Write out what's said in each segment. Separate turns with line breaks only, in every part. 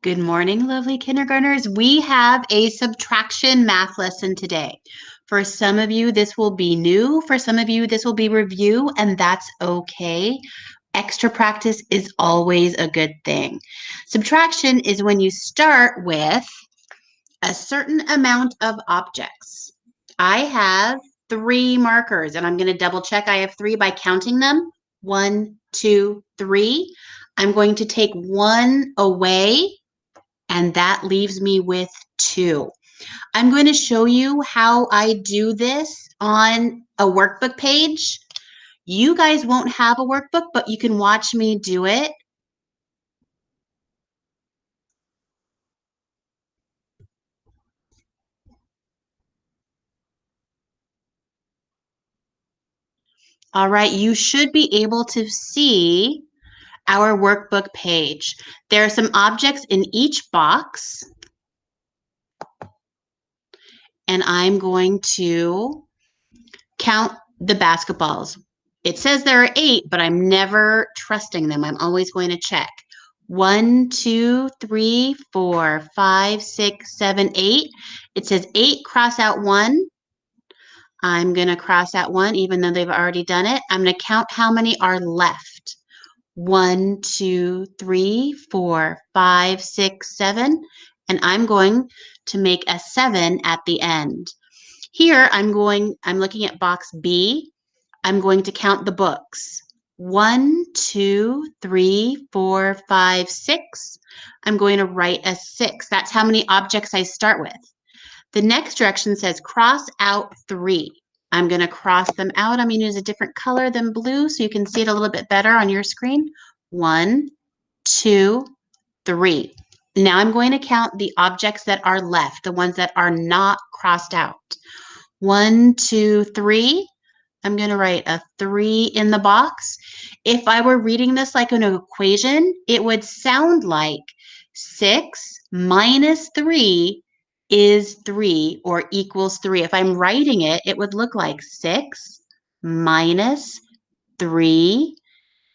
Good morning, lovely kindergartners. We have a subtraction math lesson today. For some of you, this will be new. For some of you, this will be review, and that's okay. Extra practice is always a good thing. Subtraction is when you start with a certain amount of objects. I have 3 markers, and I'm going to double check I have 3 by counting them. 1, 2, 3. I'm going to take 1 away, and that leaves me with 2. I'm going to show you how I do this on a workbook page. You guys won't have a workbook, but you can watch me do it. All right, you should be able to see our workbook page. There are some objects in each box, and I'm going to count the basketballs. It says there are 8, but I'm never trusting them. I'm always going to check. 1, 2, 3, 4, 5, 6, 7, 8. It says 8, cross out 1. I'm going to cross out 1, even though they've already done it. I'm going to count how many are left. 1, 2, 3, 4, 5, 6, 7. And I'm going to make a 7 at the end. Here, I'm looking at box B. I'm going to count the books. 1, 2, 3, 4, 5, 6. I'm going to write a 6. That's how many objects I start with. The next direction says cross out 3. I'm going to cross them out. I'm going to use a different color than blue so you can see it a little bit better on your screen. 1, 2, 3. Now I'm going to count the objects that are left, the ones that are not crossed out. 1, 2, 3. I'm going to write a 3 in the box. If I were reading this like an equation, it would sound like 6 minus 3 is 3 or equals 3. If I'm writing it, it would look like 6 minus 3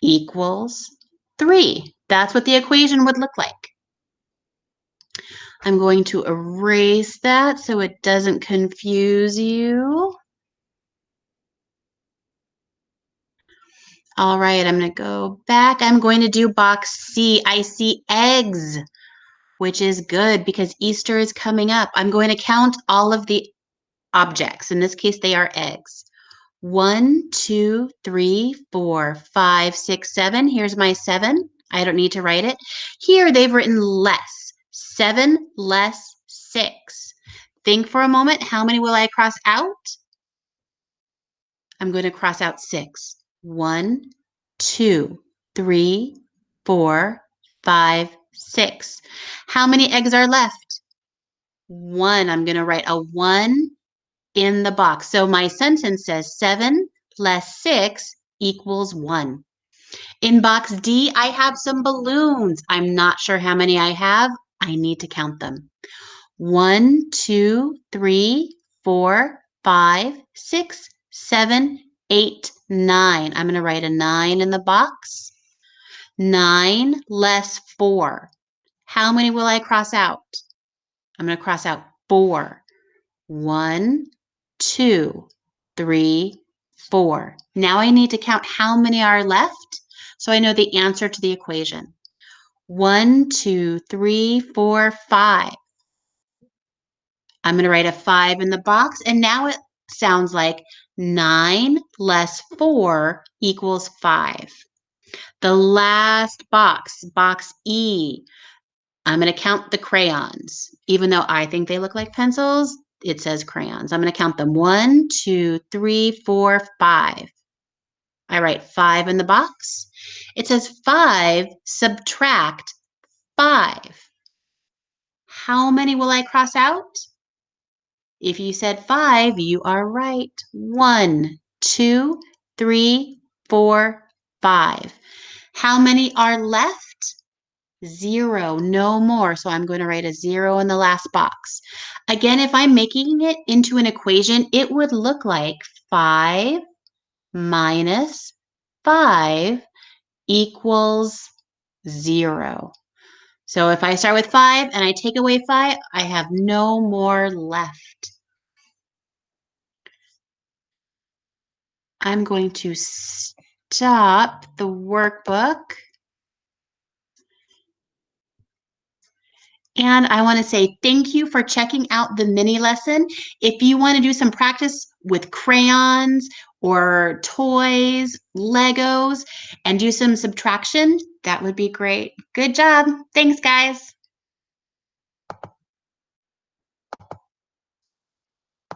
equals 3. That's what the equation would look like. I'm going to erase that so it doesn't confuse you. All right, I'm going to go back. I'm going to do box C. I see eggs, which is good because Easter is coming up. I'm going to count all of the objects. In this case, they are eggs. 1, 2, 3, 4, 5, 6, 7. Here's my 7. I don't need to write it. Here, they've written less. 7 less 6. Think for a moment. How many will I cross out? I'm going to cross out 6. 1, 2, 3, 4, 5, 6. How many eggs are left? 1. I'm going to write a 1 in the box. So my sentence says 7 less 6 equals 1. In box D, I have some balloons. I'm not sure how many I have. I need to count them. 1, 2, 3, 4, 5, 6, 7, 8, 9. I'm going to write a 9 in the box. 9 less 4. How many will I cross out? I'm going to cross out 4. 1, 2, 3, 4. Now I need to count how many are left so I know the answer to the equation. 1, 2, 3, 4, 5. I'm going to write a 5 in the box, and now it sounds like 9 less 4 equals 5. The last box, box E, I'm going to count the crayons. Even though I think they look like pencils, it says crayons. I'm going to count them. 1, 2, 3, 4, 5. I write 5 in the box. It says 5 subtract 5. How many will I cross out? If you said 5, you are right. 1, 2, 3, 4, 5. How many are left? 0, no more. So I'm going to write a 0 in the last box. Again, if I'm making it into an equation, it would look like 5 minus 5 equals 0. So if I start with 5 and I take away 5, I have no more left. I'm going to stop the workbook. And I want to say thank you for checking out the mini lesson. If you want to do some practice with crayons or toys, Legos, and do some subtraction, that would be great. Good job. Thanks, guys.